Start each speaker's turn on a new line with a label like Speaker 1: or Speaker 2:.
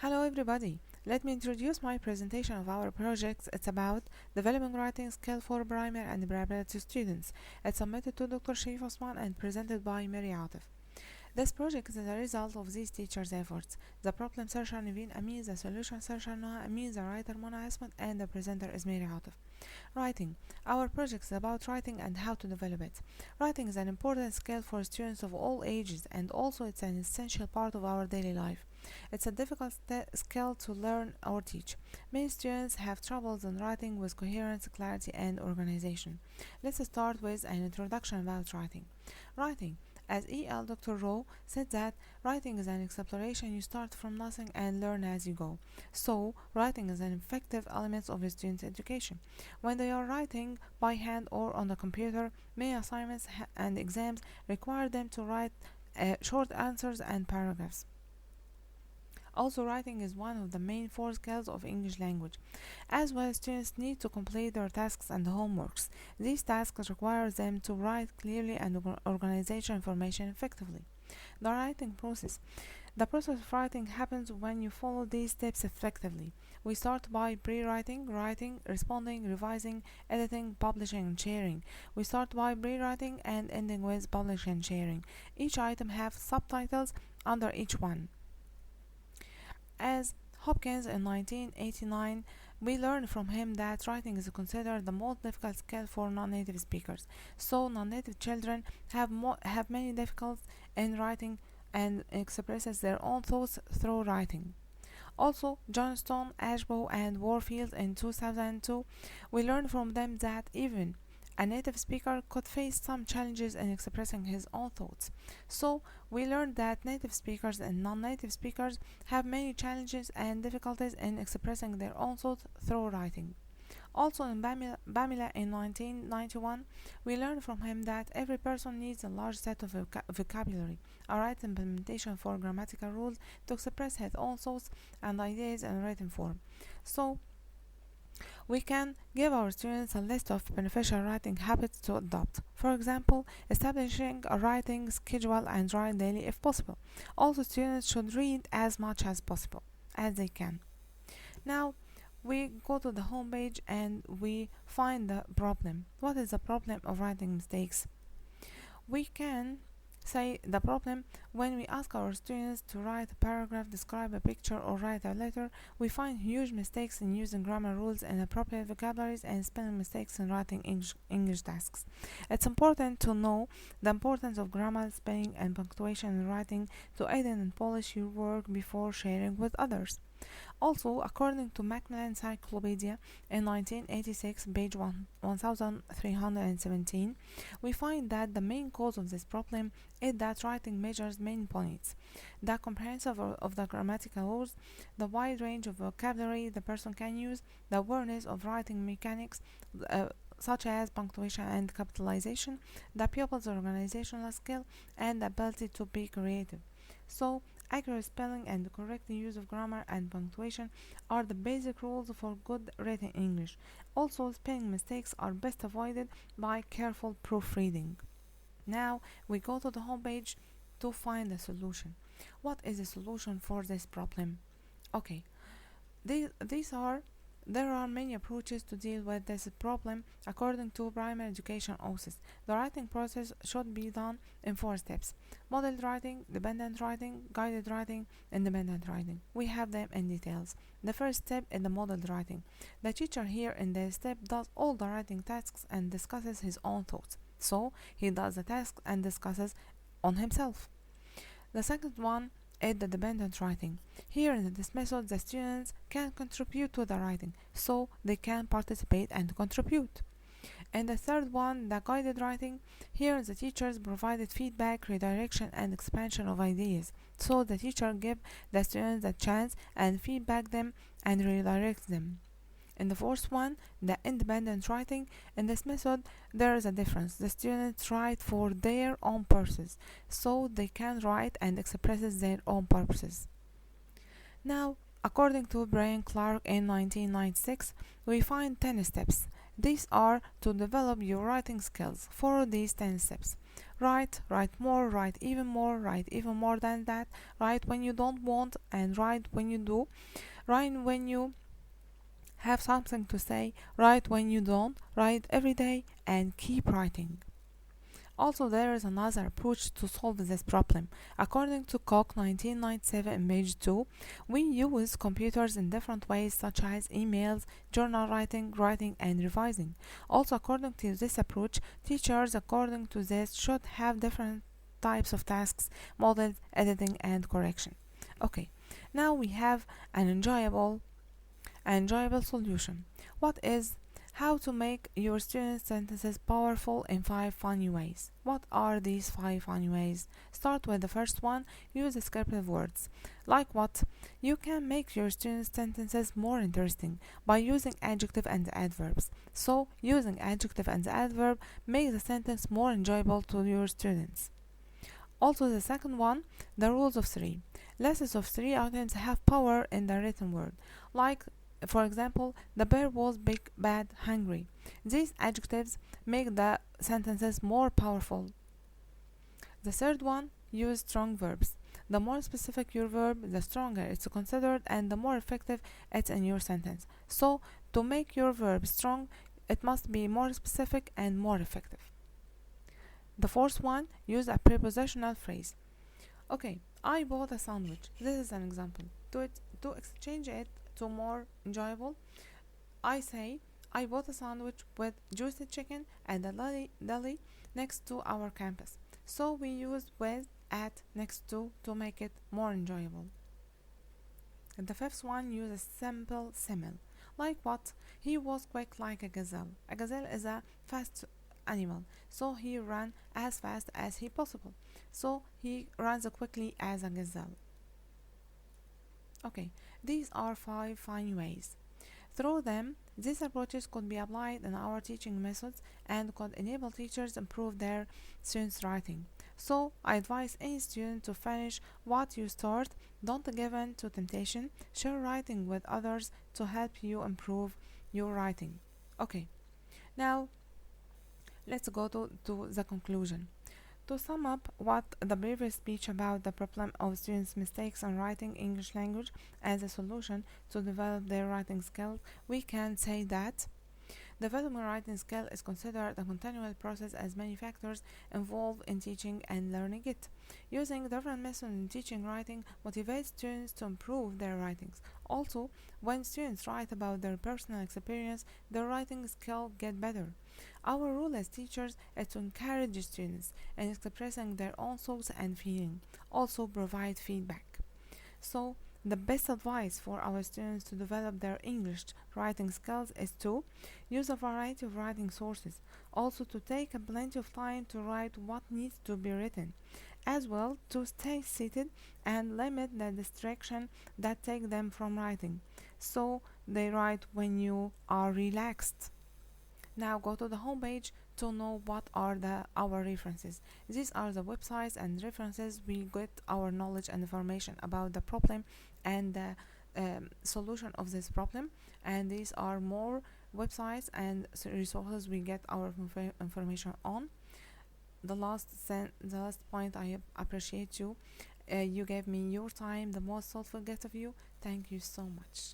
Speaker 1: Hello everybody. Let me introduce my presentation of our project. It's about developing writing skill for primary and preparatory students. It's submitted to Dr. Sharif Osman and presented by Mary Atif. This project is a result of these teachers' efforts. The problem searcher Naveen Amin, the solution searcher Noah Amin, the writer Mona Asmat, and the presenter is Mary Atif. Writing. Our project is about writing and how to develop it. Writing is an important skill for students of all ages, and also it's an essential part of our daily life. It's a difficult skill to learn or teach. Many students have troubles in writing with coherence, clarity, and organization. Let's start with an introduction about writing. Writing. As E.L. Dr. Rowe said that writing is an exploration. You start from nothing and learn as you go. So, writing is an effective element of a student's education. When they are writing by hand or on the computer, many assignments and exams require them to write short answers and paragraphs. Also, writing is one of the main four skills of English language. As well, students need to complete their tasks and homeworks. These tasks require them to write clearly and organize information effectively. The writing process. The process of writing happens when you follow these steps effectively. We start by pre-writing, writing, responding, revising, editing, publishing, and sharing. We start by pre-writing and ending with publishing and sharing. Each item has subtitles under each one. As Hopkins in 1989, we learned from him that writing is considered the most difficult skill for non-native speakers. So non-native children have many difficulties in writing and expresses their own thoughts through writing. Also, Johnston, Ashbaugh, and Warfield in 2002, we learned from them that even a native speaker could face some challenges in expressing his own thoughts. So, we learned that native speakers and non-native speakers have many challenges and difficulties in expressing their own thoughts through writing. Also, in Bamila in 1991, we learned from him that every person needs a large set of vocabulary, a right implementation for grammatical rules to express his own thoughts and ideas in written form. So, we can give our students a list of beneficial writing habits to adopt. For example, establishing a writing schedule and write daily if possible. Also, students should read as much as possible as they can. Now, we go to the home page and we find the problem. What is the problem of writing mistakes? We can say the problem when we ask our students to write a paragraph, describe a picture, or write a letter. We find huge mistakes in using grammar rules, inappropriate vocabularies, and spelling mistakes in writing English tasks. It's important to know the importance of grammar, spelling, and punctuation in writing to aid and polish your work before sharing with others. Also, according to Macmillan Encyclopedia in 1986, page 1317, we find that the main cause of this problem is that writing measures many points: the comprehensive of the grammatical rules, the wide range of vocabulary the person can use, the awareness of writing mechanics, such as punctuation and capitalization, the pupil's organizational skill, and the ability to be creative. So, accurate spelling and the correct use of grammar and punctuation are the basic rules for good written English. Also, spelling mistakes are best avoided by careful proofreading. Now, we go to the homepage to find the solution. What is the solution for this problem? Okay, there are many approaches to deal with this problem according to primary education OSIS. The writing process should be done in 4 steps: modeled writing, dependent writing, guided writing, independent writing. We have them in details. The first step is the modeled writing. The teacher here in this step does all the writing tasks and discusses his own thoughts. So, he does the task and discusses on himself. The second one is the dependent writing. Here in this method, the students can contribute to the writing, so they can participate and contribute. And the third one, the guided writing, here the teachers provided feedback, redirection, and expansion of ideas. So the teacher gives the students a chance and feedback them and redirect them. In the fourth one, the independent writing, in this method there is a difference. The students write for their own purposes, so they can write and express their own purposes. Now, according to Brian Clark in 1996, we find 10 steps. These are to develop your writing skills. Follow these 10 steps. Write more, write even more, write even more than that, write when you don't want, and write when you do, write when you have something to say, write when you don't, write every day, and keep writing. Also, there is another approach to solve this problem. According to Koch 1997 in page 2, we use computers in different ways such as emails, journal writing, and revising. Also, according to this approach, teachers according to this should have different types of tasks, models, editing, and correction. Okay, now we have an enjoyable solution. What is how to make your student sentences powerful in 5 funny ways. What are these 5 funny ways? Start with the first one. Use descriptive words. Like what? You can make your student sentences more interesting by using adjective and adverbs. So, using adjective and adverb makes the sentence more enjoyable to your students. Also, the second one, the rules of 3. Lessons of 3 items have power in the written word. Like, for example, the bear was big, bad, hungry. These adjectives make the sentences more powerful. The third one, use strong verbs. The more specific your verb, the stronger it's considered and the more effective it's in your sentence. So, to make your verb strong, it must be more specific and more effective. The fourth one, use a prepositional phrase. Okay, I bought a sandwich. This is an example. To exchange it to more enjoyable, I say I bought a sandwich with juicy chicken at the deli next to our campus. So we use with, at, next to make it more enjoyable. And the fifth one, use a simple simile. Like what? He was quick like a gazelle. A gazelle is a fast animal, so he ran as fast as he possible. So he runs quickly as a gazelle. Okay, these are 5 fine ways. Through them, these approaches could be applied in our teaching methods and could enable teachers improve their students' writing. So, I advise any student to finish what you start, don't give in to temptation, share writing with others to help you improve your writing. Okay, now let's go to the conclusion. To sum up what the previous speech about the problem of students' mistakes in writing English language as a solution to develop their writing skills, we can say that developing writing skill is considered a continual process as many factors involved in teaching and learning it. Using different methods in teaching writing motivates students to improve their writings. Also, when students write about their personal experience, their writing skill get better. Our role as teachers is to encourage students in expressing their own thoughts and feelings. Also provide feedback. So, the best advice for our students to develop their English writing skills is to use a variety of writing sources, also to take plenty of time to write what needs to be written, as well to stay seated and limit the distraction that take them from writing, so they write when you are relaxed. Now go to the homepage to know what are our references. These are the websites and references we get our knowledge and information about the problem and the solution of this problem. And these are more websites and resources we get our information on. The last point, I appreciate you. You gave me your time, the most thoughtful gift of you. Thank you so much.